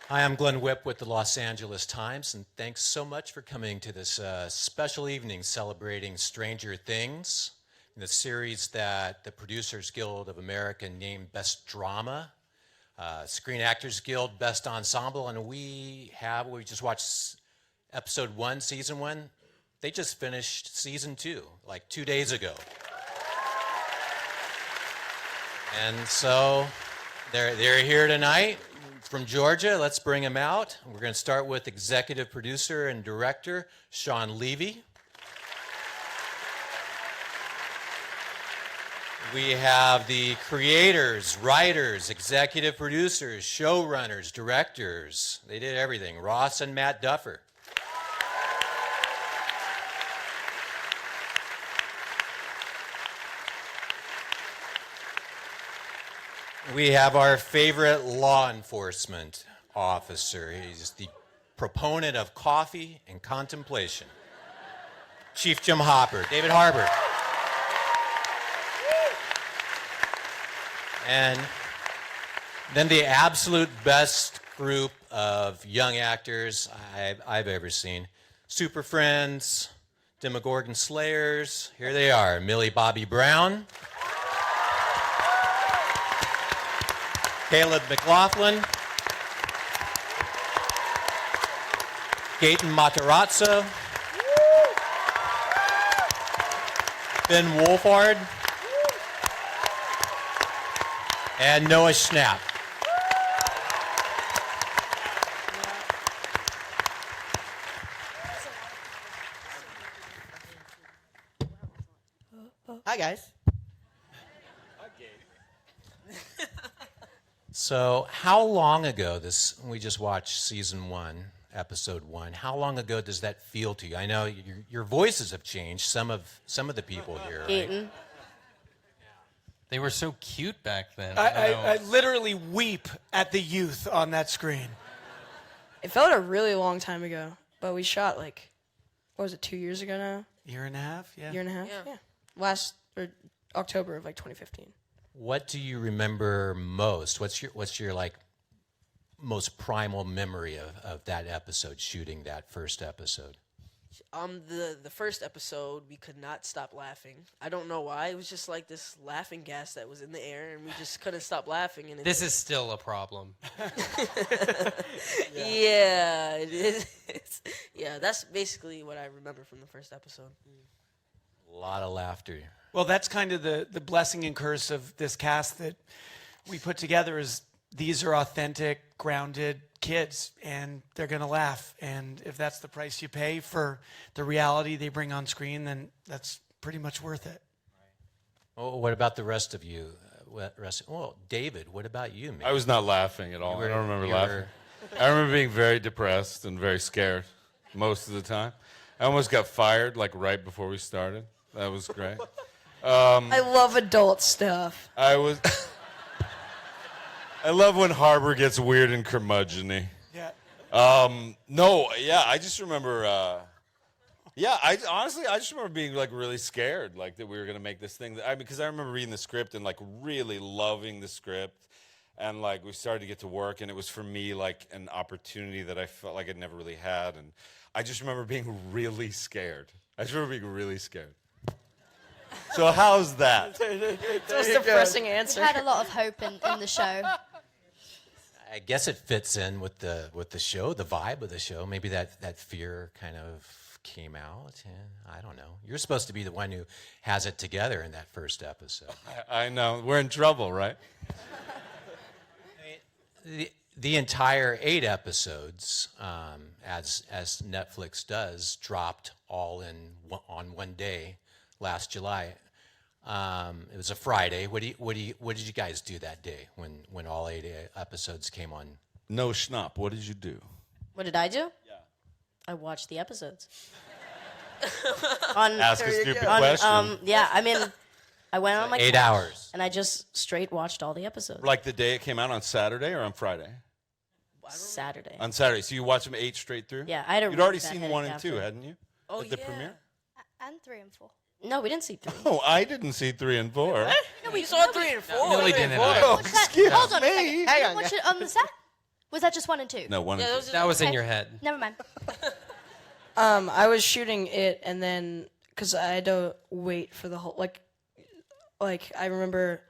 Hi, I'm Glenn Whipp with the Los Angeles Times, and thanks so much for coming to this special evening celebrating Stranger Things, the series that the Producers Guild of America named Best Drama, Screen Actors Guild Best Ensemble, and we just watched episode 1, season 1. They just finished season 2, like 2 days ago. And so they're here tonight. From Georgia, let's bring him out. We're going to start with executive producer and director Sean Levy. We have the creators, writers, executive producers, showrunners, directors. They did everything. Ross and Matt Duffer. We have our favorite law enforcement officer. He's the proponent of coffee and contemplation. Chief Jim Hopper, David Harbour. And then the absolute best group of young actors I've ever seen. Super Friends, Demogorgon Slayers. Here they are, Millie Bobby Brown. Caleb McLaughlin, Gaten Matarazzo, Ben Wolfhard, and Noah Schnapp. Hi, guys. So how long ago, we just watched season 1, episode 1, how long ago does that feel to you? I know your voices have changed, some of the people here, right? They were so cute back then. I literally weep at the youth on that screen. It felt a really long time ago, but we shot what was it, 2 years ago now? Year and a half, yeah. Year and a half? Yeah. October of 2015. What do you remember most? What's your like most primal memory of that episode, shooting that first episode? The first episode, we could not stop laughing. I don't know why. It was just like this laughing gas that was in the air, and we just couldn't stop laughing. And this is still a problem. Yeah, it is. Yeah, that's basically what I remember from the first episode. A lot of laughter. Well, that's kind of the blessing and curse of this cast that we put together is these are authentic, grounded kids, and they're going to laugh. And if that's the price you pay for the reality they bring on screen, then that's pretty much worth it. Oh, what about the rest of you? David, what about you, man? I was not laughing at all. I don't remember laughing. I remember being very depressed and very scared most of the time. I almost got fired like right before we started. That was great. I love adult stuff. I love when Harbour gets weird and curmudgeon-y. Yeah. I just remember, I just remember being like really scared, like that we were going to make this thing. Because I remember reading the script and like really loving the script. And like we started to get to work, and it was for me like an opportunity that I felt like I'd never really had. And I just remember being really scared. So how's that? That's a depressing answer. We had a lot of hope in the show. I guess it fits in with the show, the vibe of the show. Maybe that fear kind of came out. I don't know. You're supposed to be the one who has it together in that first episode. I know. We're in trouble, right? The entire 8 episodes, as Netflix does, dropped all on one day last July. It was a Friday. What did you guys do that day when all 8 episodes came on? No Schnapp. What did you do? What did I do? Yeah. I watched the episodes. Ask a stupid question. I went on my 8 couch, hours. and I just straight watched all the episodes. Like the day it came out on Saturday or on Friday? Saturday. On Saturday. So you watched them 8 straight through? Yeah, I had a You'd already really bad seen headache 1 and after. 2, hadn't you? Oh, At the yeah. premiere? And 3 and 4. No, we didn't see 3. Oh, I didn't see 3 and 4. No, we saw 3 and 4. Millie didn't. Hold on a second. Hang on. Watch it on the set. Was that just 1 and 2? No, one. Yeah, and those two. are That was in Okay. your head. Never mind. I was shooting it, and then because I had to wait for the whole like I remember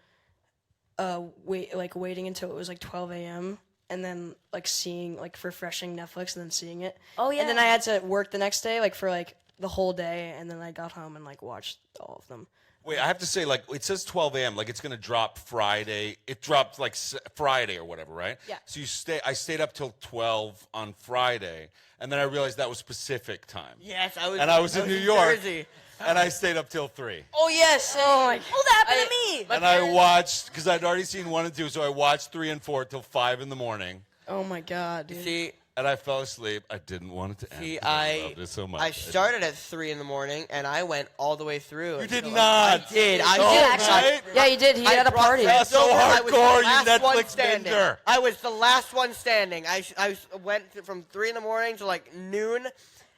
waiting until it was like 12 a.m. and then like seeing like refreshing Netflix and then seeing it. Oh, And then yeah. I had to work the next day like for like the whole day, and then I got home and like watched all of them. Wait, I have to say, like, it says 12 a.m. Like, it's gonna drop Friday. It dropped like Friday or whatever, right? Yeah. So I stayed up till 12 on Friday, and then I realized that was Pacific time. Yes, And I was in New York, Jersey. and I stayed up till 3. Oh yes. Oh my. Oh, that happened to me. My And I parents- watched because I'd already seen 1 and 2, so I watched 3 and 4 till 5 in the morning, Oh my god, dude. See, and I fell asleep. I didn't want it to end. see, 'cause I loved it so much. I started at 3 in the morning, and I went all the way through. You did until, not. I did. I Oh, did actually. right? Yeah, you did. He had a brought party. friends That's so over. I was the hardcore, you last one Netflix standing. binger. I was the last one standing. I went from 3 in the morning to like noon,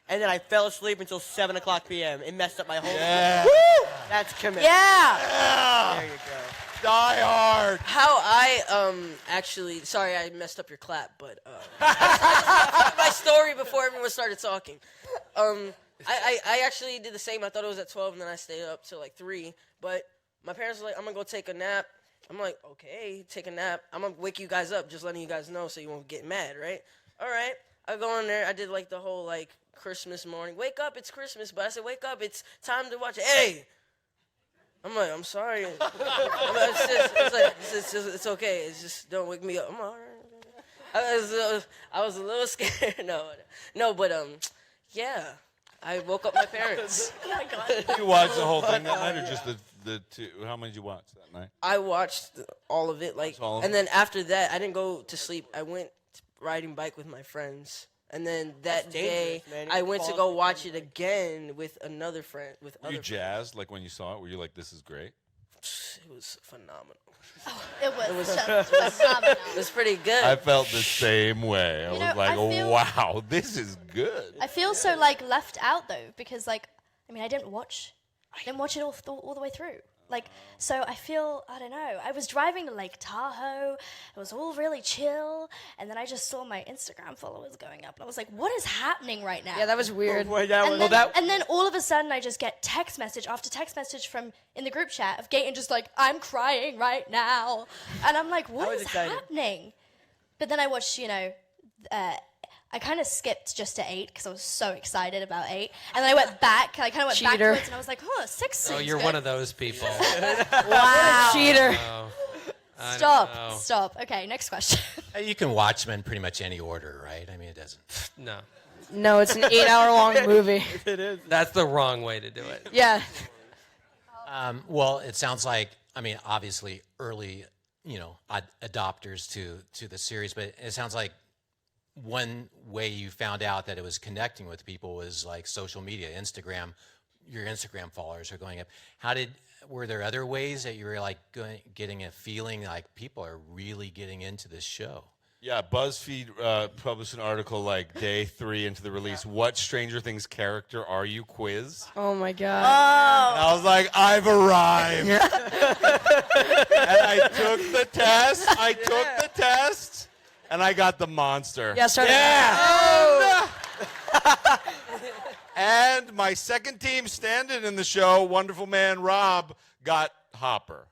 and then I fell asleep until 7 o'clock p.m. It messed up my whole. Yeah. That's commitment. Yeah. There you go. Die hard. How I actually sorry I messed up your clap, but my story before everyone started talking. I actually did the same. I thought it was at 12, and then I stayed up till like 3. But my parents were like, "I'm gonna go take a nap." I'm like, "Okay, take a nap. I'm gonna wake you guys up, just letting you guys know so you won't get mad, right?" All right. I go in there. I did like the whole like Christmas morning. Wake up, it's Christmas. But I said, "Wake up, it's time to watch it." Hey. I'm like, I'm sorry. It's okay. It's just don't wake me up. I'm all right. I was a little scared. No, but yeah. I woke up my parents. Oh my God. You watched the whole thing that night, or just the 2? How many did you watch that night? I watched all of it, like, all of and it? then after that, I didn't go to sleep. I went riding bike with my friends, and then that That's day, dangerous, man. You I can went to fall go asleep watch it again with another friend. With Were other you jazzed, like when you saw it? Were you like, "This is great"? friends. It was phenomenal. It was It phenomenal. was pretty good. I felt the same way. I You was know, like, I feel- "Wow, this is good." I feel so like left out though because like I mean I didn't watch it all the way through. Like so I feel I don't know. I was driving to Lake Tahoe. It was all really chill, and then I just saw my Instagram followers going up, and I was like, "What is happening right now?" Yeah, that was weird. Boy, that was- And then all of a sudden, I just get text message after text message from in the group chat of Gaten just like, "I'm crying right now," and I'm like, "What was is excited. happening?" But then I watched, I kind of skipped just to 8 because I was so excited about 8, and then I went back. I kind of went Cheater. backwards, and I was like, "Oh, 6." Oh, seems you're good." one of those people. Wow. Cheater. Oh, I don't Stop. know. Stop. Okay, next question. You can watch them in pretty much any order, right? I mean, it doesn't. No, No, it's an 8-hour-long movie. that's the wrong way to do it. Yeah. Well, it sounds like, I mean, obviously early, adopters to the series, but it sounds like one way you found out that it was connecting with people was like social media, Instagram. Your Instagram followers are going up. Were there other ways that you were like getting a feeling like people are really getting into this show? Yeah, BuzzFeed published an article like day 3 into the release. What Stranger Things character are you? Quiz. Oh my god. And I was like, I've arrived. And I took the test. And I got the monster. Yeah, started. Yeah. And my second team stand-in in the show, wonderful man Rob, got Hopper.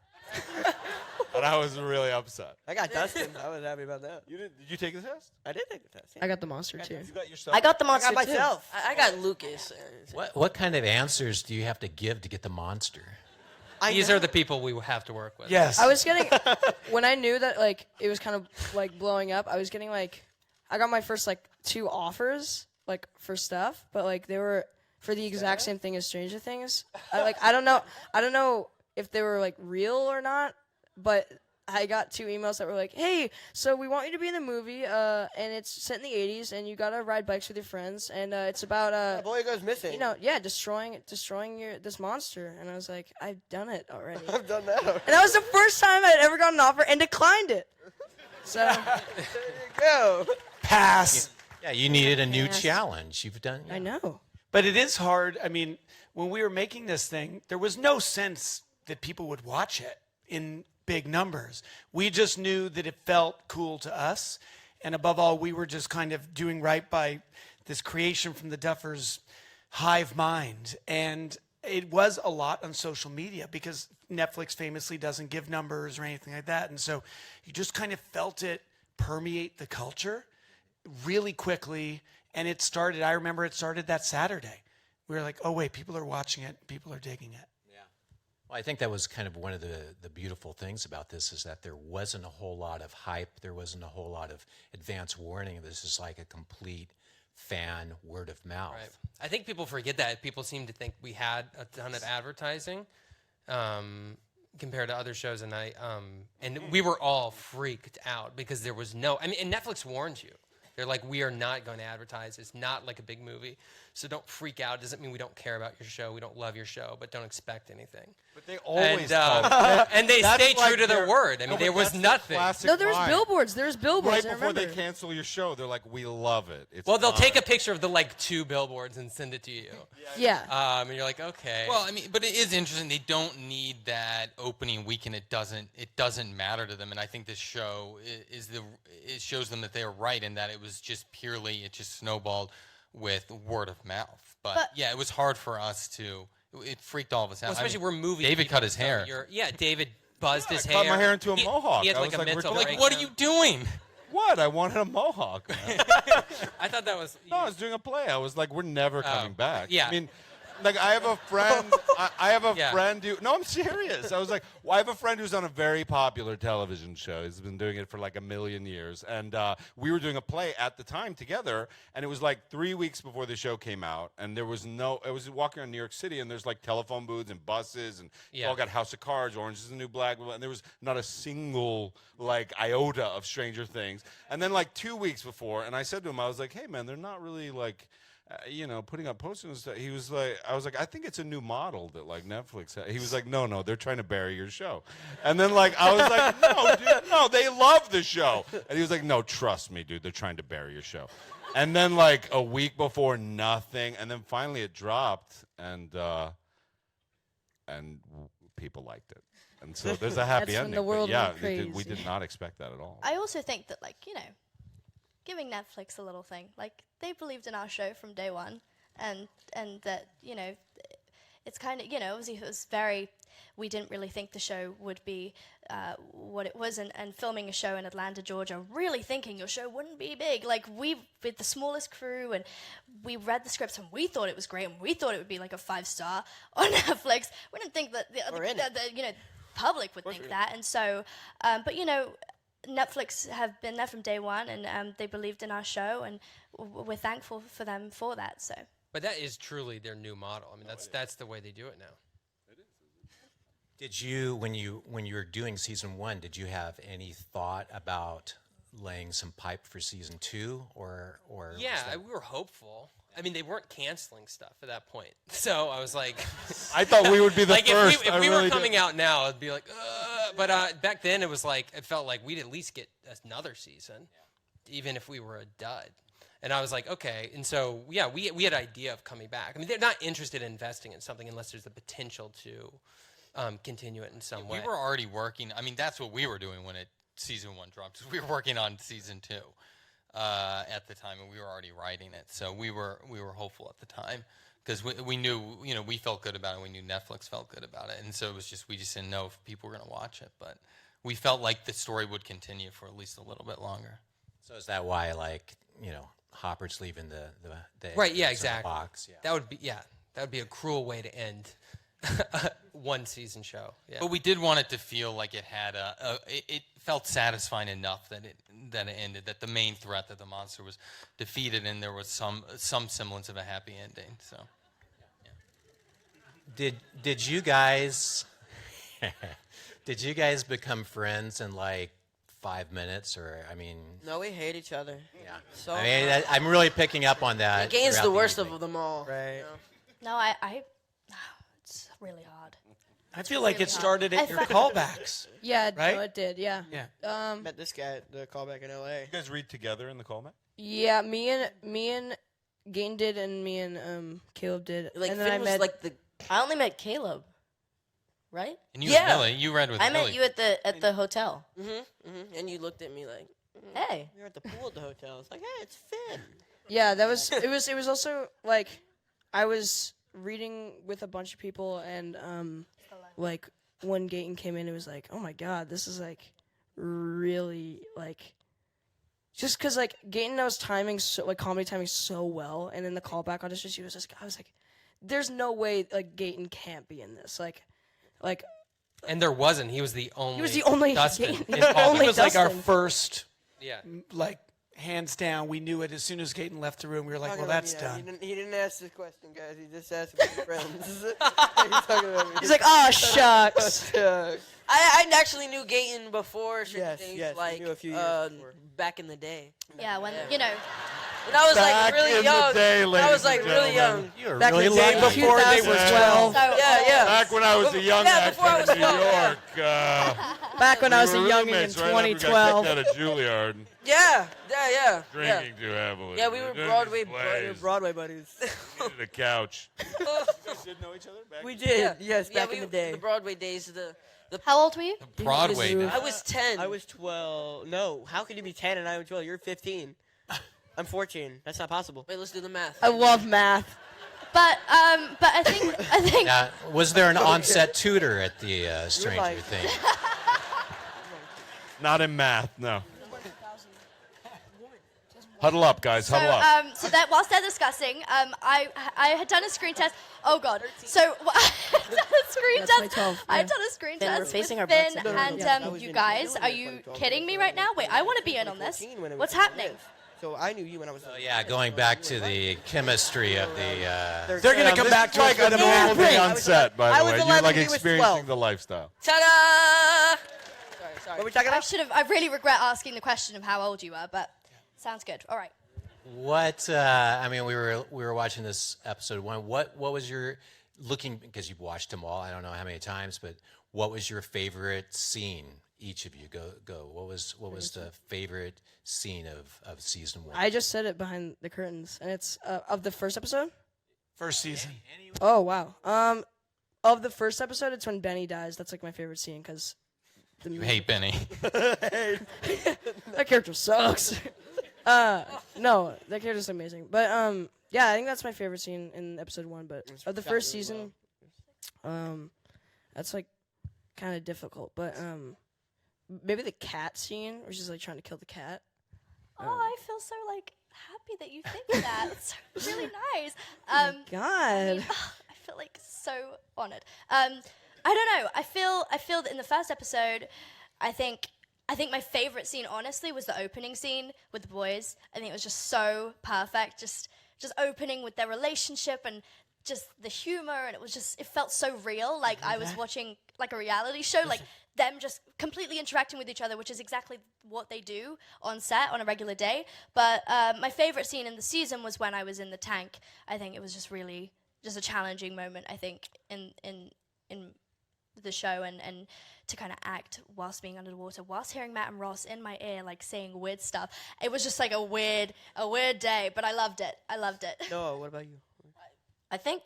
And I was really upset. I got Dustin. I was happy about that. Did you take the test? I did take the test. I got the monster too. You got yourself? I got the I monster got too. myself. I got Lucas. What kind of answers do you have to give to get the monster? These are the people we have to work with. Yes. I was getting when I knew that like it was kind of like blowing up. I was getting like I got my first like 2 offers like for stuff, but like they were for the exact same thing as Stranger Things. I don't know if they were like real or not, but I got 2 emails that were like, "Hey, so we want you to be in the movie, and it's set in the '80s, and you gotta ride bikes with your friends, and it's about The boy goes missing. destroying this monster." And I was like, "I've done it already." I've done that. And that was the first time I'd ever got an offer and declined it. So There you go. Pass. Yeah, you needed a new Yes. challenge. You've done. I know. But it is hard. I mean, when we were making this thing, there was no sense that people would watch it in big numbers. We just knew that it felt cool to us. And above all, we were just kind of doing right by this creation from the Duffers' hive mind. And it was a lot on social media because Netflix famously doesn't give numbers or anything like that. And so you just kind of felt it permeate the culture really quickly. And I remember it started that Saturday. We were like, oh, wait, people are watching it. People are digging it. Well, I think that was kind of one of the beautiful things about this is that there wasn't a whole lot of hype. There wasn't a whole lot of advance warning. This is like a complete fan word of mouth. Right. I think people forget that. People seem to think we had a ton of advertising compared to other shows, and we were all freaked out because there was no. I mean, and Netflix warns you. They're like, we are not going to advertise. It's not like a big movie. So don't freak out. It doesn't mean we don't care about your show. We don't love your show, but don't expect anything. But they always and they stay true to their word. I mean, there was nothing. No, there was billboards. There's billboards. Right before they cancel your show, they're like, we love it. It's Well, they'll fine. take a picture of the 2 billboards and send it to you. Yeah. And you're like, okay. Well, I mean, but it is interesting. They don't need that opening weekend. It doesn't matter to them. And I think this show it shows them that they are right in that it was just it just snowballed with word of mouth. But yeah, it was hard for us to. It freaked all of us out. Well, especially we're movie. David people, cut his so hair. David buzzed his I hair. cut my hair into a mohawk. He had I like was a like, mental we're breakdown. What are you doing? What? I wanted a mohawk, man. I thought that was. No, I was doing a play. I was like, we're never coming back. yeah. I mean, like, I have a friend. I have a Yeah. friend who. No, I'm serious. I was like, well, I have a friend who's on a very popular television show. He's been doing it for like 1 million years. And we were doing a play at the time together. And it was like 3 weeks before the show came out. And there was I was walking around New York City, and there's like telephone booths and buses, and Yeah. all got House of Cards, Orange is the New Black, and there was not a single like iota of Stranger Things. And then like 2 weeks before, and I said to him, I was like, hey man, they're not really like. Putting up posters and stuff. He was like, I was like, I think it's a new model that like Netflix has. He was like, no, they're trying to bury your show. And then like, I was like, no, dude, no, they love the show. And he was like, no, trust me, dude, they're trying to bury your show. And then like a week before, nothing. And then finally it dropped, and people liked it. And so there's a happy That's when ending. the world But yeah, went we crazy. did not expect that at all. I also think that, giving Netflix a little thing, they believed in our show from day one, and that, it's kind of, obviously it was we didn't really think the show would be what it was, and filming a show in Atlanta, Georgia, really thinking your show wouldn't be big. Like, we, with the smallest crew, and we read the scripts, and we thought it was great, and we thought it would be like a 5-star on Netflix. We didn't think that the public would think that, and so, but Netflix have been there from day one, and they believed in our show, and we're thankful for them for that. So, But that is truly their new model. I mean, that's the way they do it now. Did you, when you were doing season 1, did you have any thought about laying some pipe for season 2, or? Yeah, was that- we were hopeful. I mean, they weren't canceling stuff at that point, so I was like, I thought we would be the like first. if I we really were did. coming out now, it'd be like, but back then it was like it felt like we'd at least get another season, even if we were a dud. And I was like, okay. And so yeah, we had an idea of coming back. I mean, they're not interested in investing in something unless there's the potential to continue it in some way. We were already working. I mean, that's what we were doing when season 1 dropped. We were working on season 2 at the time, and we were already writing it. So we were hopeful at the time because we knew, we felt good about it. We knew Netflix felt good about it, and so it was just we just didn't know if people were going to watch it, but we felt like the story would continue for at least a little bit longer. So is that why, Hopper's leaving the Right, yeah, eggs in the exactly. box? Yeah. That would be a cruel way to end one season show. Yeah. But we did want it to feel like it had it felt satisfying enough that it ended, that the main threat, that the monster was defeated, and there was some semblance of a happy ending. So, Did you guys become friends in 5 minutes, or No, we hate each other. yeah. So I'm really picking up on that. Gain's throughout the the worst evening. of them all. Right. no, it's really hard. I feel like it started I at your thought- callbacks. Yeah, Right? no, it did. Yeah. Yeah. Met this guy at the callback in L.A. You guys read together in the callback? Yeah, me and Gaten did, and me and Caleb did. Like and then Finn I was met like the. I only met Caleb. Right? and you Yeah. and Millie, you read with I Millie. met you at the hotel. And you looked at me like. Hey. We were at the pool at the hotel. It's like, hey, it's Finn. Yeah, that was it. Was also like I was reading with a bunch of people, and like when Gaten came in, it was like, oh my god, this is like really like just because like Gaten knows timing so like comedy timing so well, and in the callback audition, she was just I was like, there's no way like Gaten can't be in this like. And there wasn't. He was the only. He was the only. Dustin. Gaten. in The all only It was like our Dustin. first, Yeah. like hands down. We knew it as soon as Gaten left the room. We were like, well, Talking about that's me, done. He didn't ask this question, guys. He just asked if we're friends. He's talking about me. He's like, oh shucks. I actually knew Gaten before certain Yes, things, yes, we like knew a few years before. back in the day. Yeah, when you know. When I was Back like in really the young. day, I ladies was like and really gentlemen. young. You were Back in really the day lucky. before they were 2012. 12. Yeah. Back when I was a young Yeah, actor before I was in New 12, yeah. York. Back when I was we a were youngin' in roommates right after we got 2012. kicked out of Juilliard, Yeah. drinking too heavily. Yeah, we were doing Broadway these plays. We were Broadway buddies. Needed a couch. You guys did know each other back We then? did, yes, back in the day. The Broadway days. How old were you? Broadway. I was 10. I was 12. No, how could you be 10 and I was 12? You're 15. I'm 14. That's not possible. Wait, let's do the math. I love math. But I think Now, was there an on-set tutor at the Stranger like- Things? Not in math, no. Huddle up, guys. so. Huddle up. So that whilst they're discussing, I had done a screen test. Oh God! So I had done a screen That's my test. 12, I had yeah. done a screen Finn, we're test facing with our Finn butts. and That was you in- guys. that Are was in you 2012. kidding me right now? Wait, I want to be in on this. 2014 when it was What's in the happening? live. So I knew you when I was. Oh, yeah, going back to the chemistry of the. They're gonna come This back is to like us a with a normal movie. day on set, by I the was way. 11, You're like he was experiencing 12. the lifestyle. Ta-da! Sorry. What we talking about? I really regret asking the question of how old you were, but sounds good. All right. What I mean, we were watching this episode one. What was your looking because you've watched them all? I don't know how many times, but what was your favorite scene? Each of you go. What was the favorite scene of season one? I just said it behind the curtains, and it's of the first episode. First season. Oh wow. Of the first episode, it's when Benny dies. That's like my favorite scene because You hate Benny. that character sucks. No, that character's amazing. But yeah, I think that's my favorite scene in episode one. But of the first season, that's like kind of difficult. But maybe the cat scene, where she's like trying to kill the cat. Oh, I feel so like happy that you think that. It's really nice. God. I feel like so honored. I don't know. I feel that in the first episode, I think my favorite scene, honestly, was the opening scene with the boys. I think it was just so perfect. Just opening with their relationship and just the humor, and it felt so real. Like I was watching like a reality show, like them just completely interacting with each other, which is exactly what they do on set on a regular day. But my favorite scene in the season was when I was in the tank. I think it was just really just a challenging moment, I think, in the show, and to kind of act whilst being under the water, whilst hearing Matt and Ross in my ear, like saying weird stuff. It was just like a weird day, but I loved it. No, what about you? I think,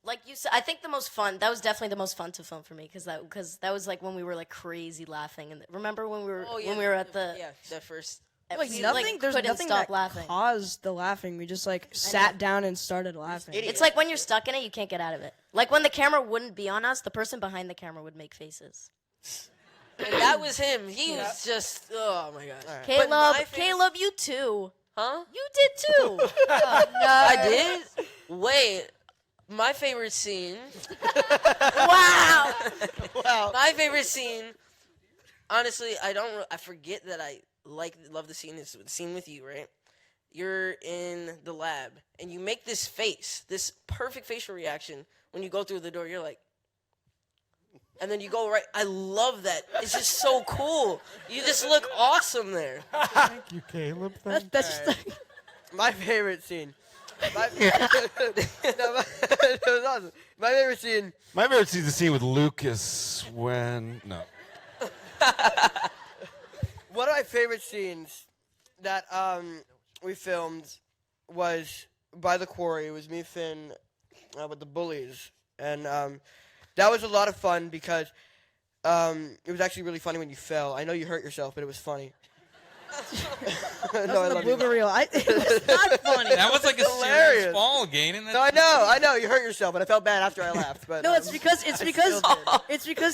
like you said, I think the most fun. That was definitely the most fun to film for me because that was like when we were like crazy laughing. And remember when we were at the the first. Like we, nothing. There's couldn't nothing stop that laughing. caused the laughing. We just like sat down and started laughing. It's like when you're stuck in it, you can't get out of it. Like when the camera wouldn't be on us, the person behind the camera would make faces. And that was him. He was just. Oh my gosh. Caleb, my favorite- Caleb, you too. Huh? You did too. I did. Wait. My favorite scene. Wow. Wow. My favorite scene. Honestly, I forget that I love the scene. It's the scene with you, right? You're in the lab and you make this face, this perfect facial reaction when you go through the door. You're like, and then you go right. I love that. It's just so cool. You just look awesome there. Thank you, Caleb. That's just My favorite scene. It was awesome. My favorite scene. My favorite scene is the scene with Lucas when One of my favorite scenes that we filmed was by the quarry. It was me, Finn, with the bullies, and that was a lot of fun because it was actually really funny when you fell. I know you hurt yourself, but it was funny. That was the booger reel. It was not funny. That was like a serious hilarious. fall, Gaten. No, I know. You hurt yourself, but I felt bad after I laughed. But No, it's because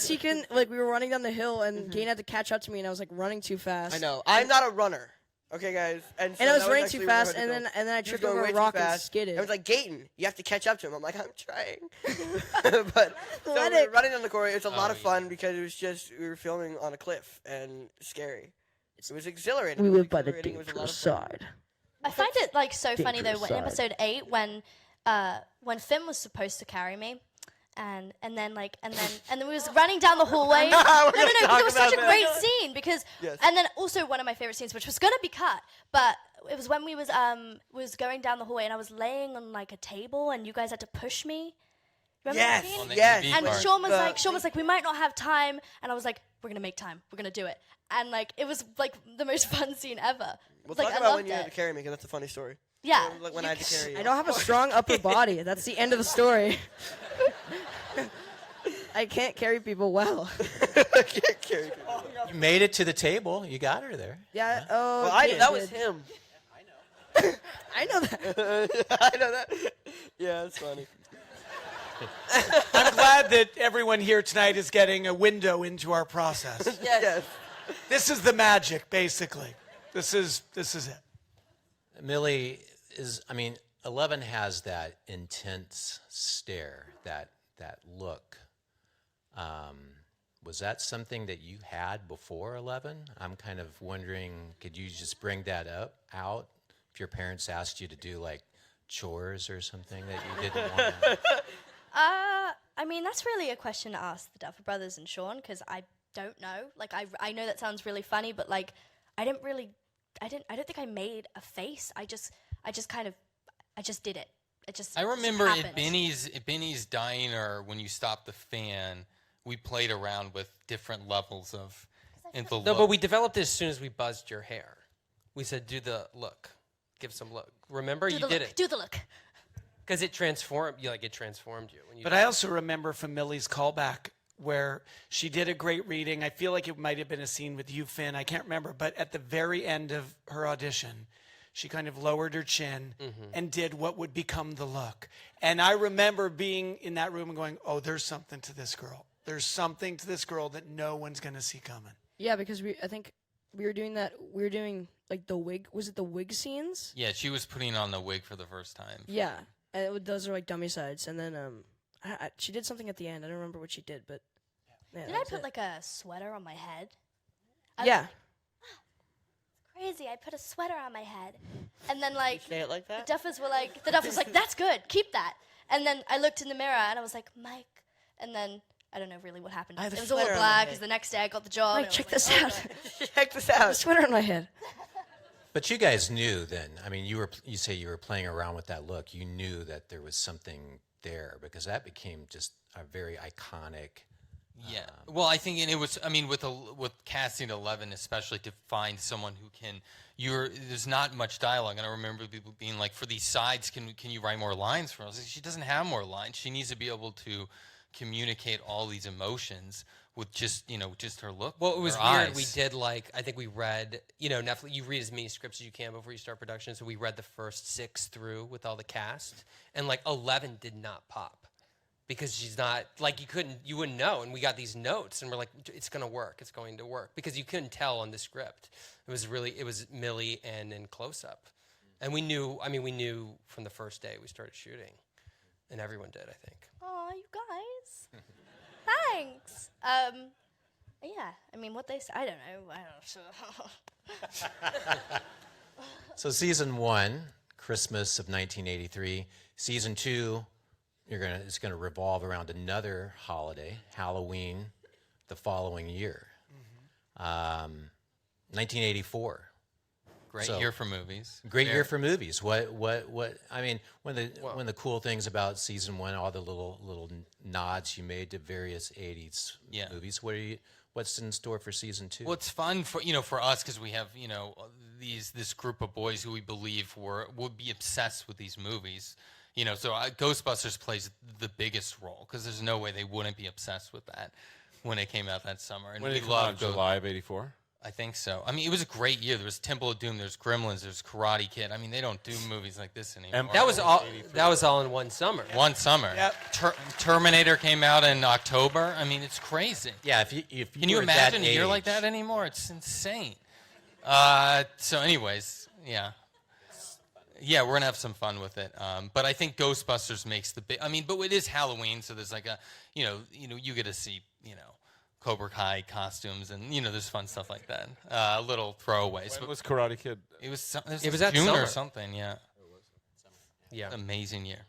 he can like we were running down the hill and Gaten had to catch up to me and I was like running too fast. I know. I'm not a runner. Okay, guys. And, so And I was that running actually too really fast hard to and film. then I He was tripped going over way a too rock and fast. skidded. I was like, Gaten, you have to catch up to him. I'm like, I'm trying. But so we were Athletic. running down the quarry. It was a lot of fun because it was just we were filming on a cliff and scary. It was exhilarating. We It was live by the exhilarating. It was a lot dangerous of fun. side. I find it like so funny though. Dangerous In side. episode 8, when Finn was supposed to carry me, and then we was running down the hallway. No, talk because it was such a about great that. scene because, Yes. and then also one of my favorite scenes, which was gonna be cut, but it was when we was going down the hallway and I was laying on like a table and you guys had to push me. Remember that Yes. scene? Yes. EV And part. Sean was like, we might not have time, and I was like, we're gonna make time, we're gonna do it, and like it was like the most fun scene ever. We'll Like, talk I about when loved you had it. to carry me because that's a funny story. Yeah, Like when I had to carry you. I don't have a strong upper body. That's the end of the story. I can't carry people well. I can't carry people. You made it to the table. You got her there. Yeah. Oh. Well, Gaten that was did. him. I know that. I know that. Yeah, it's funny. I'm glad that everyone here tonight is getting a window into our process. Yes. This is the magic, basically. This is it. Millie I mean, 11 has that intense stare, that look. Was that something that you had before 11? I'm kind of wondering, could you just bring that out if your parents asked you to do like chores or something that you didn't want to? I mean, that's really a question to ask the Duffer Brothers and Sean, because I don't know. Like, I know that sounds really funny, but like, I don't think I made a face. I just did it. It just. I remember happened. at Benny's Diner when you stopped the fan, we played around with different levels of No, but look. we developed it as soon as we buzzed your hair. We said, do the look. Give some look. Remember? Do You the did look. it. Do the look. Because it transformed you. Like, it transformed you. When you But I also remember from Millie's callback where she did a great reading. I feel like it might have been a scene with you, Finn. I can't remember. But at the very end of her audition, she kind of lowered her chin and did what would become the look. And I remember being in that room and going, oh, there's something to this girl. There's something to this girl that no one's going to see coming. Yeah, because I think we were doing that. We were doing like the wig. Was it the wig scenes? Yeah, she was putting on the wig for the first time. Yeah, and those are like dummy sides. And then she did something at the end. I don't remember what she did, but yeah, Did I put like a sweater on my head? yeah. Crazy. I put a sweater on my head, and then like Say it like the that? Duffers were like, that's good. Keep that. And then I looked in the mirror and I was like, Mike. And then I don't know really what happened. I have It a was all sweater on my black head. because the next day I got the job. Mike, and I check was this like, out. okay. Check this A out. sweater on my head. But you guys knew then. I mean, you say you were playing around with that look. You knew that there was something there because that became just a very iconic. Yeah. Well, I think, and it was. I mean, with casting 11, especially to find someone who can. There's not much dialogue, and I remember people being like, "For these sides, can you write more lines for us?" She doesn't have more lines. She needs to be able to communicate all these emotions with just her look. Well, it was her weird. eyes. We did I think we read, Netflix, you read as many scripts as you can before you start production. So we read the first 6 through with all the cast, and 11 did not pop because she's not, you wouldn't know. And we got these notes and we're like, it's going to work. It's going to work because you couldn't tell on the script. It was Millie and in close up. And we knew from the first day we started shooting, and everyone did, I think. Oh, you guys. Thanks. Yeah. I mean, what they say, I don't know. So season 1, Christmas of 1983. Season 2, it's gonna revolve around another holiday, Halloween, the following year. 1984. Great So- year for movies. Great year for movies. What? I mean, one of the cool things about season 1, all the little nods you made to various '80s movies. What's in store for season 2? Well, it's fun for us because we have this group of boys who we believe would be obsessed with these movies. So Ghostbusters plays the biggest role because there's no way they wouldn't be obsessed with that when it came out that summer. And When we did it come out? love July of '84? I think so. I mean, it was a great year. There was Temple of Doom, there's Gremlins, there's Karate Kid. I mean, they don't do movies like this anymore. That was all. That was all in one summer. One summer. Yep. Terminator came out in October. I mean, it's crazy. Yeah, if Can you were that imagine a year like age- that anymore? It's insane. So anyways, yeah. Yeah, we're going to have some fun with it. But I think Ghostbusters makes the big... I mean, but it is Halloween, so there's like a... you get to see, Cobra Kai costumes, and, there's fun stuff like that. Little throwaways. When was Karate Kid? It was that June summer. or something, yeah. Yeah. Amazing year.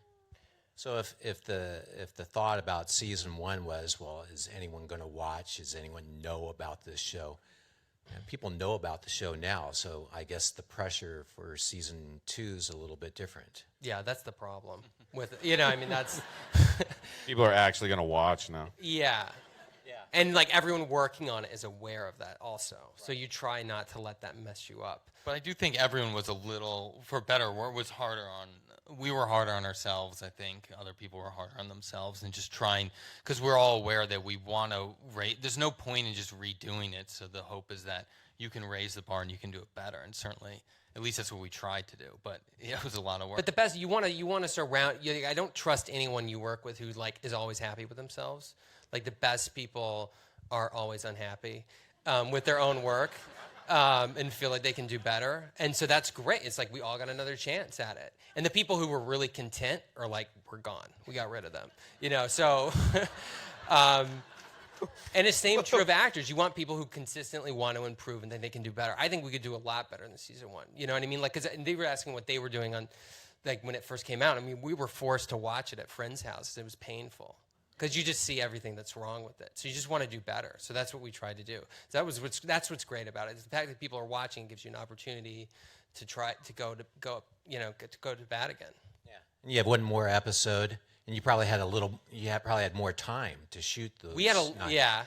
So if the thought about season 1 was, well, is anyone going to watch? Does anyone know about this show? And people know about the show now, so I guess the pressure for season 2 is a little bit different. Yeah, that's the problem with I mean, that's People are actually going to watch now. yeah. And like everyone working on it is aware of that also. So you try not to let that mess you up. But I do think everyone was a little, for better, was harder on. We were harder on ourselves. I think other people were harder on themselves, and just trying, because we're all aware that we want to rate. There's no point in just redoing it. So the hope is that you can raise the bar and you can do it better. And certainly, at least that's what we tried to do. But yeah, it was a lot of work. But the best you want to surround. I don't trust anyone you work with who like is always happy with themselves. Like the best people are always unhappy with their own work. And feel like they can do better. And so that's great. It's like we all got another chance at it. And the people who were really content are like, we're gone. We got rid of them. So... and it's same true of actors. You want people who consistently want to improve and think they can do better. I think we could do a lot better in season 1. You know what I mean? Like, because they were asking what they were doing on, like, when it first came out. I mean, we were forced to watch it at friends' houses. It was painful. Because you just see everything that's wrong with it. So you just want to do better. So that's what we tried to do. So that's what's great about it. The fact that people are watching gives you an opportunity to try to go to bat again. Yeah. And you have one more episode, and you probably had more time to shoot those. We had yeah.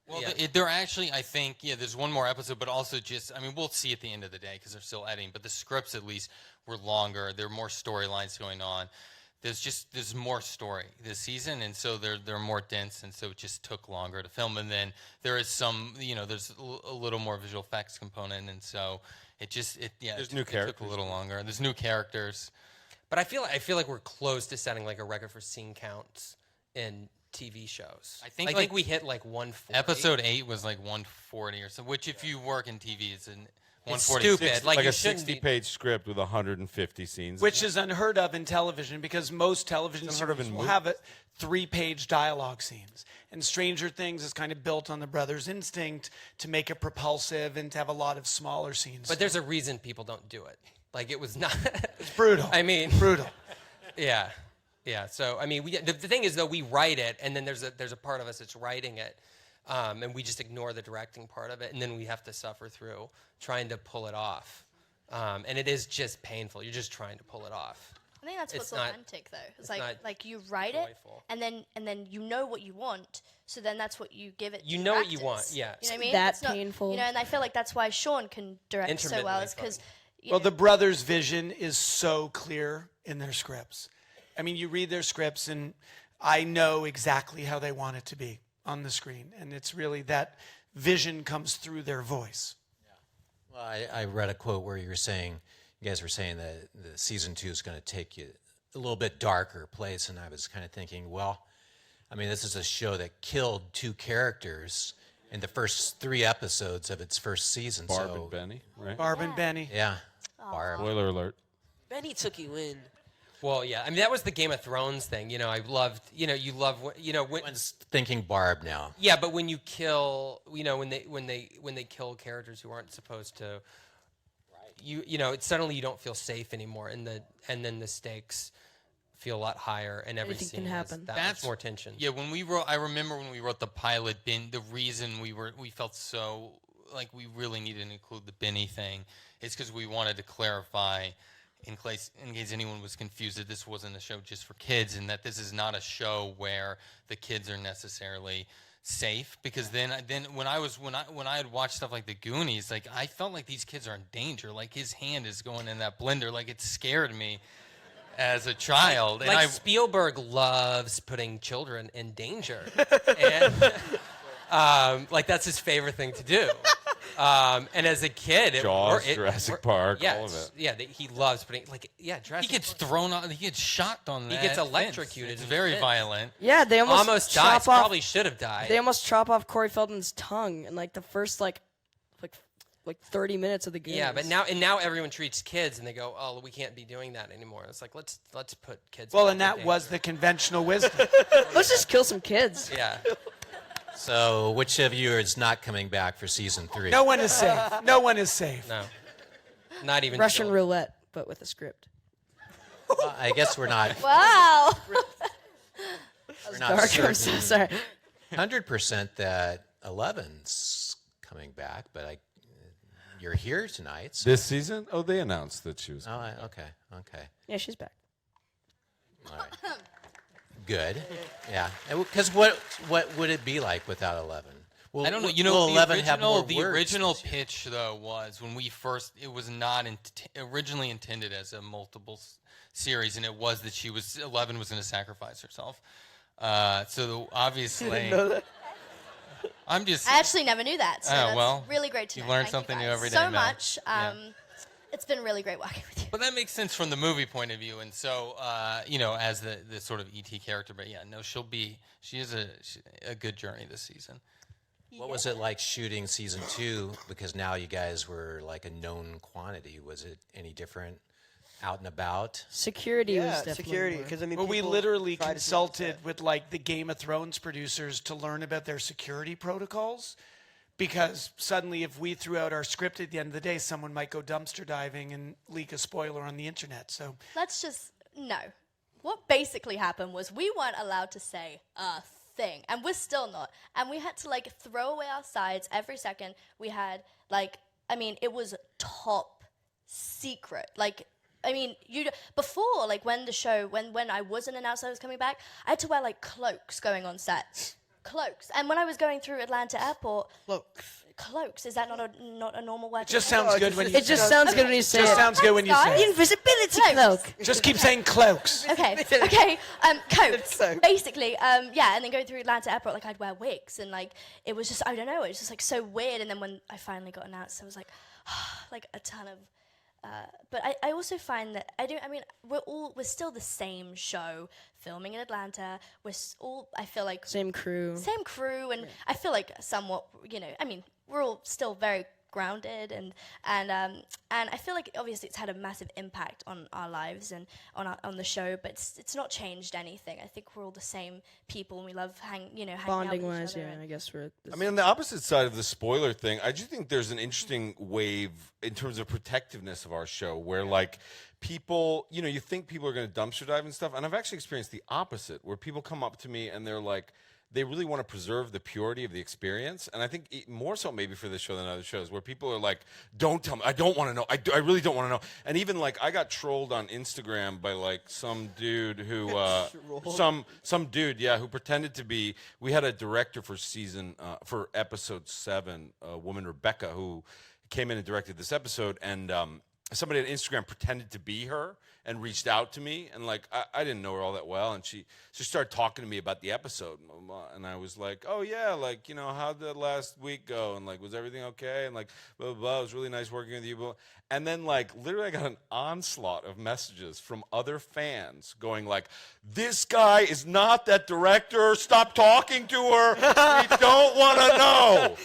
Well, they're actually, I think, there's one more episode, but also just, I mean, we'll see at the end of the day because they're still editing, but the scripts at least were longer. There are more storylines going on. There's more story this season, and so they're more dense, and so it just took longer to film. And then there is some, there's a little more visual effects component, and so There's new it characters. took a little longer. There's new characters. But I feel like we're close to setting like a record for scene counts in TV shows. I think we hit like 140. Episode 8 was like 140 or so, which if you work in TV, it's an It's 140. stupid. Like you a shouldn't be- 60-page script with 150 scenes. Which is unheard of in television because most television It's unheard of series in will movies. have 3-page dialogue scenes. And Stranger Things is kind of built on the brothers' instinct to make it propulsive and to have a lot of smaller scenes. But there's a reason people don't do it. Like it was not. It's brutal. I mean, brutal. yeah. So I mean, the thing is though, we write it, and then there's a part of us that's writing it, and we just ignore the directing part of it, and then we have to suffer through trying to pull it off, and it is just painful. You're just trying to pull it off. I think that's It's what's not- authentic, though. It's not like you write joyful. it, and then you know what you want, so then that's what you give it. You to know your what you want, actors. yeah. You know what I mean? That It's not- painful. and I feel like that's why Sean can direct so well, is because. Well, the brothers' vision is so clear in their scripts. I mean, you read their scripts, and I know exactly how they want it to be on the screen. And it's really that vision comes through their voice. Well, I read a quote where you guys were saying that the season 2 is going to take you a little bit darker place, and I was kind of thinking, well, I mean, this is a show that killed 2 characters in the first 3 episodes of its first season. Barb so, and Benny, right? Barb and Benny. Yeah, Barb. Spoiler alert. Benny took you in. Well, yeah. I mean, that was the Game of Thrones thing. I loved. You love. When. Everyone's thinking Barb now. Yeah, but when you kill, when they kill characters who aren't supposed to, suddenly you don't feel safe anymore, and then the stakes feel a lot higher, and every Anything scene can has happen. that That's much more tension. Yeah, I remember when we wrote the pilot, the reason we felt so like we really needed to include the Benny thing is because we wanted to clarify, in case anyone was confused, that this wasn't a show just for kids, and that this is not a show where the kids are necessarily safe. Because then when I had watched stuff like The Goonies, like I felt like these kids are in danger. Like his hand is going in that blender. Like it scared me as a child. Like Spielberg loves putting children in danger, and like that's his favorite thing to do. And as a kid, Jaws, Jurassic Park, yeah, all of it. Yeah, he loves putting Jurassic He gets Park. thrown on. He gets shocked on that. He gets fence. electrocuted. It's in very the fence. violent. Yeah, they almost died. chop off. Probably should have died. They almost chop off Corey Feldman's tongue in like the first like 30 minutes of the game. Yeah, but now everyone treats kids and they go, oh, we can't be doing that anymore. It's like let's put kids. Well, back and in that was danger. the conventional wisdom. Let's just kill some kids. Yeah. So, which of you is not coming back for season 3? No one is safe. No one is safe. No. Not even Russian children. roulette, but with a script. Well, I guess we're not. Wow. We're not Dark, I'm so certain sorry. 100% that 11's coming back, but you're here tonight. So, This season? Oh, they announced that she was. okay. Yeah, she's back. All right. Good. Yeah. Because what would it be like without 11? I don't know. Will 11 have more the words original this year? pitch though was when we first. It was not originally intended as a multiple series, and it was that 11 was going to sacrifice herself. Obviously, I'm just. I actually never knew that. So that's well, really great to you know. learn Thank something new guys every day, so Mel. much. Yeah. It's been really great working with you. But that makes sense from the movie point of view, and so as the sort of ET character. But yeah, no, she is a good journey this season. What was it like shooting season 2? Because now you guys were like a known quantity. Was it any different out and about? Security was Yeah, definitely security. more. Because I mean, Well, we people literally try to consulted with like the Game of Thrones producers to learn about their security protocols. Because suddenly, if we threw out our script at the end of the day, someone might go dumpster diving and leak a spoiler on the internet. So No. What basically happened was we weren't allowed to say a thing, and we're still not. And we had to throw away our sides every second. We had it was top secret. Before when the show when I wasn't announced I was coming back, I had to wear cloaks going on set. Cloaks. And when I was going through Atlanta Airport, cloaks. Is that not a normal word? it just sounds good when you. It just sounds good when you say just it. sounds good when you Guys. say it. Invisibility Cloaks. cloak. Just keep saying cloaks. Okay. Coats. Basically, and then going through Atlanta Airport, I'd wear wigs, and it was just, I don't know, it was just so weird. And then when I finally got announced, I was a ton of. But I also find that we're still the same show filming in Atlanta. I feel like Same crew. and I feel like somewhat, we're all still very grounded, and I feel like obviously it's had a massive impact on our lives and on the show, but it's not changed anything. I think we're all the same people, and we love hanging out Bonding with each wise, other. yeah, I guess we're. I mean, on the opposite side of the spoiler thing, I do think there's an interesting wave in terms of protectiveness of our show where, people, you think people are going to dumpster dive and stuff. And I've actually experienced the opposite where people come up to me and they're they really want to preserve the purity of the experience. And I think more so maybe for this show than other shows where people are don't tell me. I don't want to know. I really don't want to know. And even I got trolled on Instagram by some dude who, some dude, yeah, who pretended to be, we had a director for for episode 7, a woman, Rebecca, who came in and directed this episode. And somebody on Instagram pretended to be her and reached out to me, and I didn't know her all that well, and she started talking to me about the episode, and I was like, oh yeah, how'd the last week go, and was everything okay, and blah blah blah, it was really nice working with you, and then literally I got an onslaught of messages from other fans going this guy is not that director, stop talking to her, we don't want to know,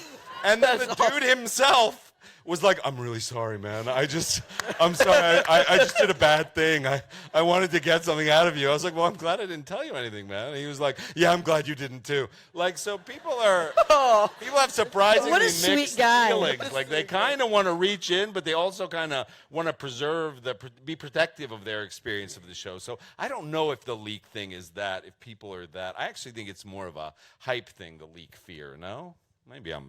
and then the dude himself was I'm really sorry, man. I'm sorry. I just did a bad thing. I wanted to get something out of you. I was well, I'm glad I didn't tell you anything, man. And he was yeah, I'm glad you didn't too. So people have surprisingly What a sweet mixed guy. feelings. They kind of want to reach in, but they also kind of want to be protective of their experience of the show. So I don't know if the leak thing is that, if people are that. I actually think it's more of a hype thing, the leak fear, no? Maybe I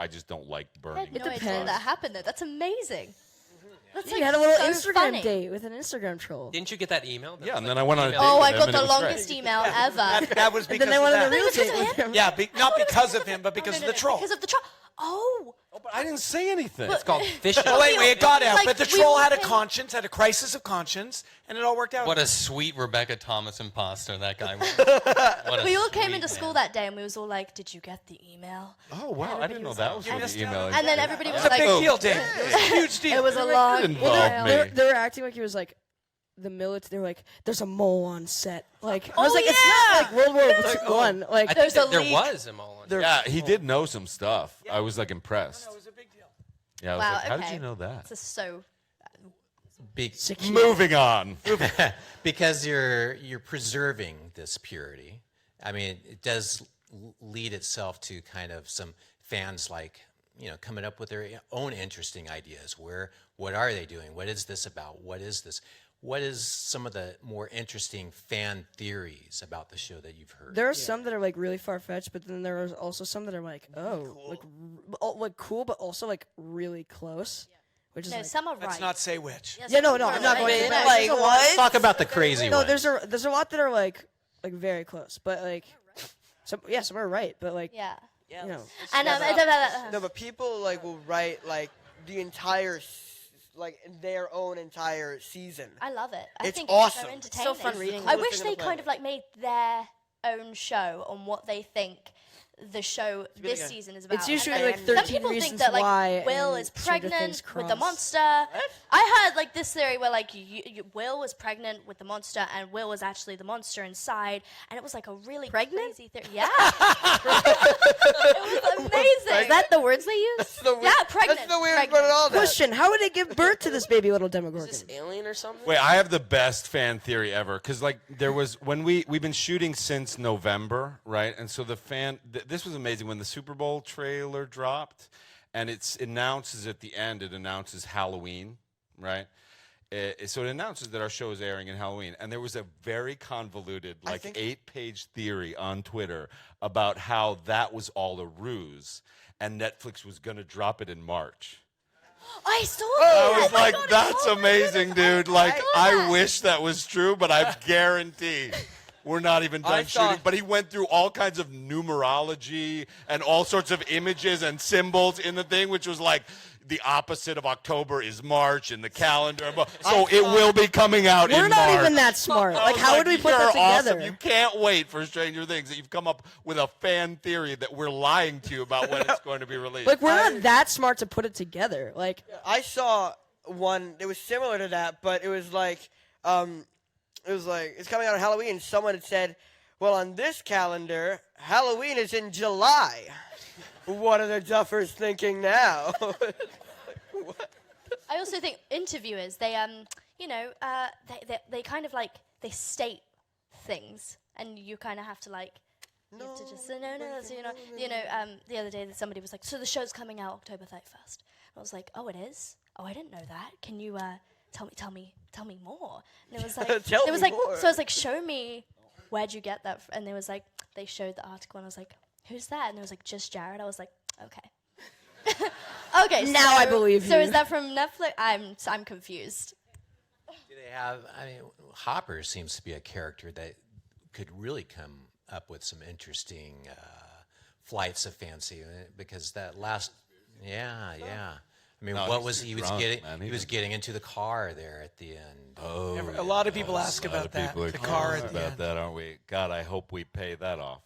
just don't like I burning. had no idea that happened though. That's amazing. That's You had a little so Instagram funny. date with an Instagram troll. Didn't you get that email? Yeah, and then I went on a date Oh, with I him, got and the it was longest great. email ever. That was And because then they of wanted a that. real Because date of with him? him. Yeah, not because of him, but because of the troll. Because of the troll. Oh, Oh, but I didn't say anything. It's called fishing. Oh, wait, it got out. Like, but the we troll all had a came- conscience, had a crisis of conscience, and it all worked out. What a sweet Rebecca Thomas imposter that guy was. What a We all came sweet into man. school that day and we was all like, "Did you get the email?" Oh, wow. I didn't know that was You what missed the email. And then everybody It was was a like, big deal, Dave. It was a huge deal. "It was a long involved email." me. They were acting like he was like the military. They were like, "There's a mole on set." Like I was Oh, like, "It's yeah! not like World War One." Like I There's think a there leak. was a mole. Yeah, he did know some stuff. I was like impressed. It was a big deal. Yeah, I was Wow, like, how did okay. you know that? This is so. Be- Moving on. because you're preserving this purity. I mean, it does lead itself to kind of some fans like coming up with their own interesting ideas. What are they doing? What is this about? What is this? What is some of the more interesting fan theories about the show that you've heard? there are some that are like really far fetched, but then there are also some that are like, like cool, but also like really close. Which is No, like, some are Let's right. not say which. Yes, yeah, no, some no, are I'm not right. going to. Wait, But, like, what? Talk about the crazy No, ones. there's a lot that are like very close, but like some are right, but like Yeah. you know. And No, but people like will write like the entire like their own entire season. I love it. I It's think awesome. it's It's so so entertaining. fun reading. I Coolest wish thing on they the kind of like made their own show on what they think the show this good. season is about. It's usually And like some 13 people Reasons think that like Why Will and is Stranger Things pregnant with the cross. monster. I heard like this theory where like Will was pregnant with the monster and Will was actually the monster inside, and it was like a really crazy theory. Yeah, it was amazing. Is that the words they use? Yeah, pregnant. That's the weirdest pregnant. part of all that. Question: how would they give birth to this baby little Is Demogorgon? this alien or something? Wait, I have the best fan theory ever because like there was when we've been shooting since November, right? And so the this was amazing when the Super Bowl trailer dropped, and it announces at the end, it announces Halloween, right? So it announces that our show is airing in Halloween, and there was a very convoluted, like 8-page theory on Twitter about how that was all a ruse, and Netflix was going to drop it in March. I saw I that. was Oh my like, God, that's it's so amazing, good. dude. Like, I that. wish that was true, but I guarantee we're not even done shooting. But he went through all kinds of numerology and all sorts of images and symbols in the thing, which was like the opposite of October is March in the calendar. So it will be coming out in We're March. not even that smart. I Like, was how would we put "You're that together? awesome. You can't wait for Stranger Things that you've come up with a fan theory that we're lying to you about when it's going to be released. Like, we're not that smart to put it together. Like, I saw one. It was similar to that, but it was like, it's coming out on Halloween. Someone had said, "Well, on this calendar, Halloween is in July." What are the duffers thinking now? I also think interviewers, they they kind of like they state things, and you kind of have to like you have to just say no. So the other day that somebody was like, so the show's coming out October 31st. I was like, oh, it is. Oh, I didn't know that. Can you tell me more? And it was like, Tell it was me like, more. so I was like, show me, where'd you get that? And they was like, they showed the article, and I was like, who's that? And it was like, just Jared. I was like, okay. Okay, Now I believe So you. is that from Netflix? I'm confused. Do they have? I mean, Hopper seems to be a character that could really come up with some interesting flights of fancy because that last, yeah. I mean, No, what he's was too he was drunk, getting? man. He was getting into the car there at the end. Oh, A lot of people ask about that. The car at the about end. that, aren't we? God, I hope we pay that off.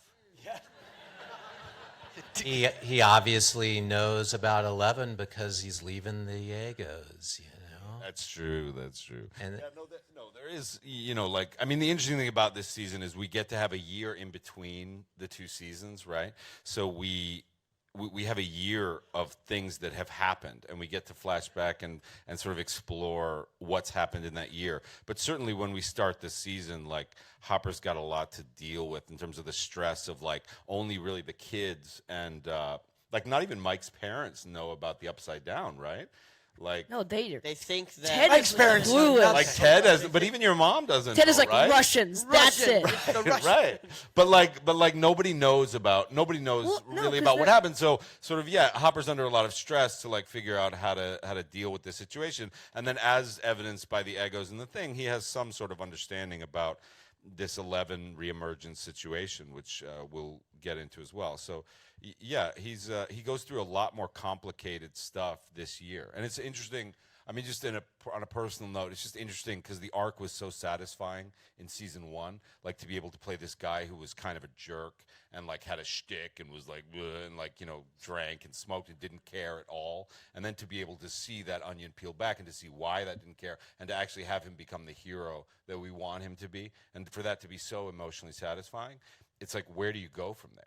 He obviously knows about 11 because he's leaving the Yegos, That's true. That's true. And there is, like, I mean, the interesting thing about this season is we get to have a year in between the two seasons, right? So we have a year of things that have happened, and we get to flash back and sort of explore what's happened in that year. But certainly when we start this season, like, Hopper's got a lot to deal with in terms of the stress of, like, only really the kids and, like, not even Mike's parents know about the Upside Down, right? Like, no, they think that Ted Mike's is parents know clueless. nothing. like Ted has, but even your mom doesn't Ted know, is like right? Russians. That's it. Right, but like nobody knows really about what they're- happened. So sort of Hopper's under a lot of stress to like figure out how to deal with this situation. And then, as evidenced by the egos in the thing, he has some sort of understanding about this 11 reemergence situation, which we'll get into as well. So, yeah, he goes through a lot more complicated stuff this year, and it's interesting. I mean, just on a personal note, it's just interesting because the arc was so satisfying in season 1, like to be able to play this guy who was kind of a jerk and like had a shtick and was like, and like, you know, drank and smoked and didn't care at all. And then to be able to see that onion peel back and to see why that didn't care and to actually have him become the hero that we want him to be. And for that to be so emotionally satisfying, it's like, where do you go from there?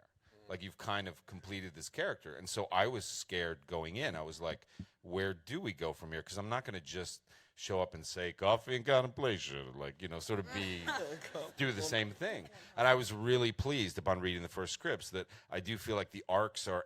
Like, you've kind of completed this character. And so I was scared going in. I was like, where do we go from here? Because I'm not going to just show up and say coffee and contemplation, like, you know, sort of do the same thing. And I was really pleased upon reading the first scripts that I do feel like the arcs are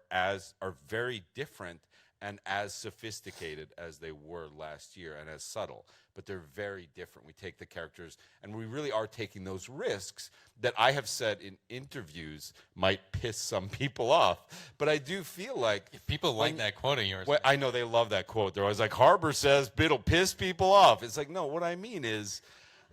very different and as sophisticated as they were last year and as subtle, but they're very different. We take the characters and we really are taking those risks that I have said in interviews might piss some people off. But I do feel like If people like that quote of yours. well, I know they love that quote. They're always like, Harbour says it'll piss people off. It's like, no, what I mean is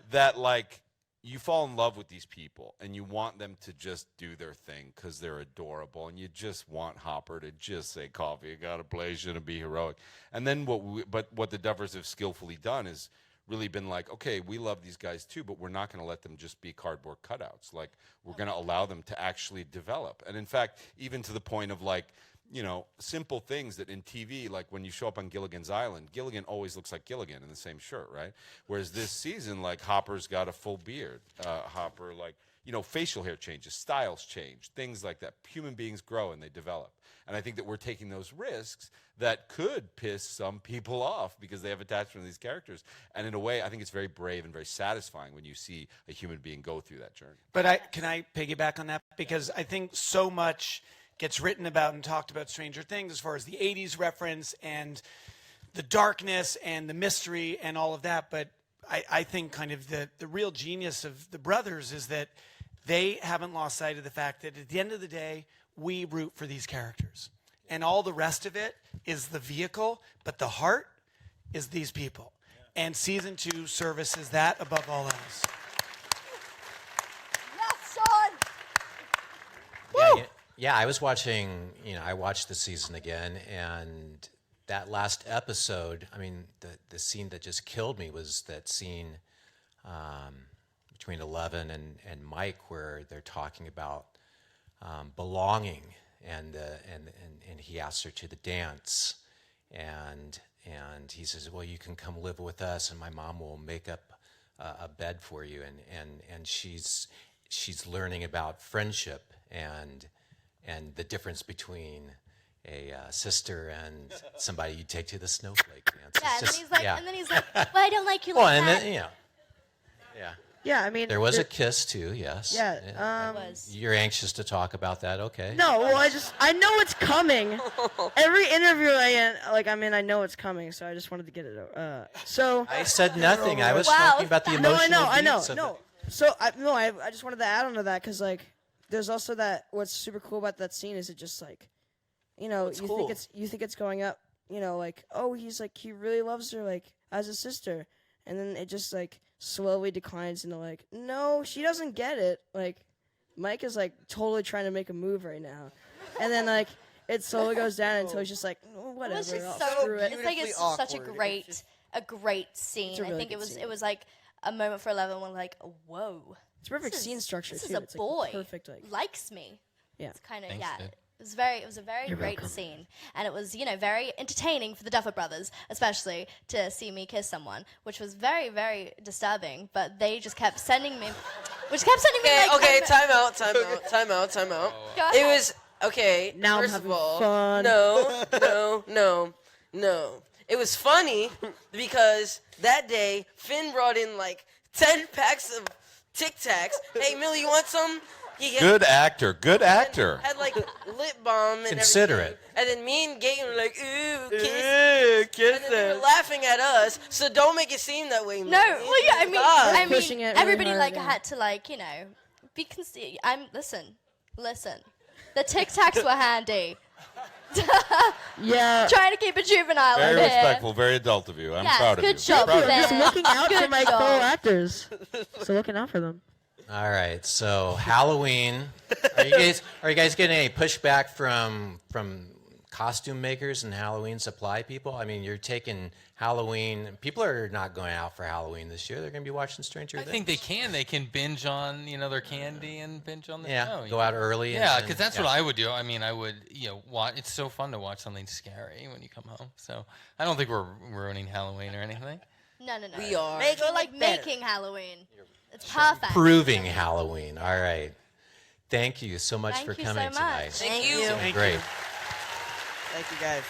that, like, you fall in love with these people and you want them to just do their thing because they're adorable, and you just want Hopper to just say coffee, you got a place, and be heroic. And then what the Duffers have skillfully done is really been like, okay, we love these guys too, but we're not going to let them just be cardboard cutouts. Like, we're going to allow them to actually develop. And in fact, even to the point of, like, you know, simple things that in TV, like when you show up on Gilligan's Island, Gilligan always looks like Gilligan in the same shirt, right? Whereas this season, like, Hopper's got a full beard. Hopper, like, you know, facial hair changes, styles change, things like that. Human beings grow and they develop. And I think that we're taking those risks that could piss some people off because they have attachment to these characters. And in a way, I think it's very brave and very satisfying when you see a human being go through that journey. But can I piggyback on that? Because I think so much gets written about and talked about Stranger Things as far as the 80s reference and the darkness and the mystery and all of that. But I think kind of the real genius of the brothers is that they haven't lost sight of the fact that at the end of the day, we root for these characters. And all the rest of it is the vehicle, but the heart is these people. Yeah. And season 2 services that above all else. Yes, son. Yeah, I was watching, I watched the season again, and that last episode, I mean, the scene that just killed me was that scene between Eleven and Mike where they're talking about belonging, and he asks her to the dance, and he says, well, you can come live with us and my mom will make up a bed for you, and she's learning about friendship and the difference between a sister and somebody you take to the snowflake dance. Yeah, and then he's like, well, I don't like you like well, that. and then, Yeah, I mean, there was a kiss too. Yes. Yeah. You're anxious to talk about that, okay? No, well, I know it's coming. Every interview I know it's coming, so I just wanted to get it. So I said nothing. I was talking about the emotional I know. beats of No. it. So I just wanted to add on to that because there's also that. What's super cool about that scene is it just you think it's going up. Oh, he really loves her as a sister, and then it just slowly declines into no, she doesn't get it. Mike is totally trying to make a move right now, and then it slowly goes down until he's just whatever. It's just I'll screw it. it's such a great scene. a really I think good it scene. was a moment for 11 when whoa. It's perfect This is- scene structure This too. is a It's boy. perfect Likes me. Yeah. It's kind of Thanks, yeah. dude. It was a very great scene, and it was very entertaining for the Duffer Brothers, especially to see me kiss someone, which was very very disturbing. But they just kept sending me, Okay, time out. Go It ahead. was okay. Now I'm first having of all, fun. No. It was funny because that day Finn brought in 10 packs of Tic Tacs. Hey, Millie, you want some? He Good actor. had lip balm and Considerate. everything. And then me and Gaten were like, ooh, kiss. Kiss And then they were laughing at us, so don't make it seem that way, Millie. No, well, yeah, God. I Pushing mean, it really everybody hard, yeah. had to be listen. The Tic Tacs were handy. Yeah. Trying to keep it juvenile Very over here. respectful, very adult of you. I'm Yes, proud of you. good job, Proud of you. Finn. Just looking out for Good my job. fellow actors. So looking out for them. All right, so Halloween. Are you guys getting any pushback from costume makers and Halloween supply people? I mean, you're taking Halloween. People are not going out for Halloween this year. They're going to be watching Stranger Things. I think they can. They can binge on their candy and binge on the show. Go out early. Yeah, because that's what I would do. I mean, I would watch. It's so fun to watch something scary when you come home. So I don't think we're ruining Halloween or anything. No. We are. We're like making Halloween. It's perfect. Proving Halloween. All right. Thank you so much Thank for you coming so much. tonight. Thank you. Great. Thank you, guys.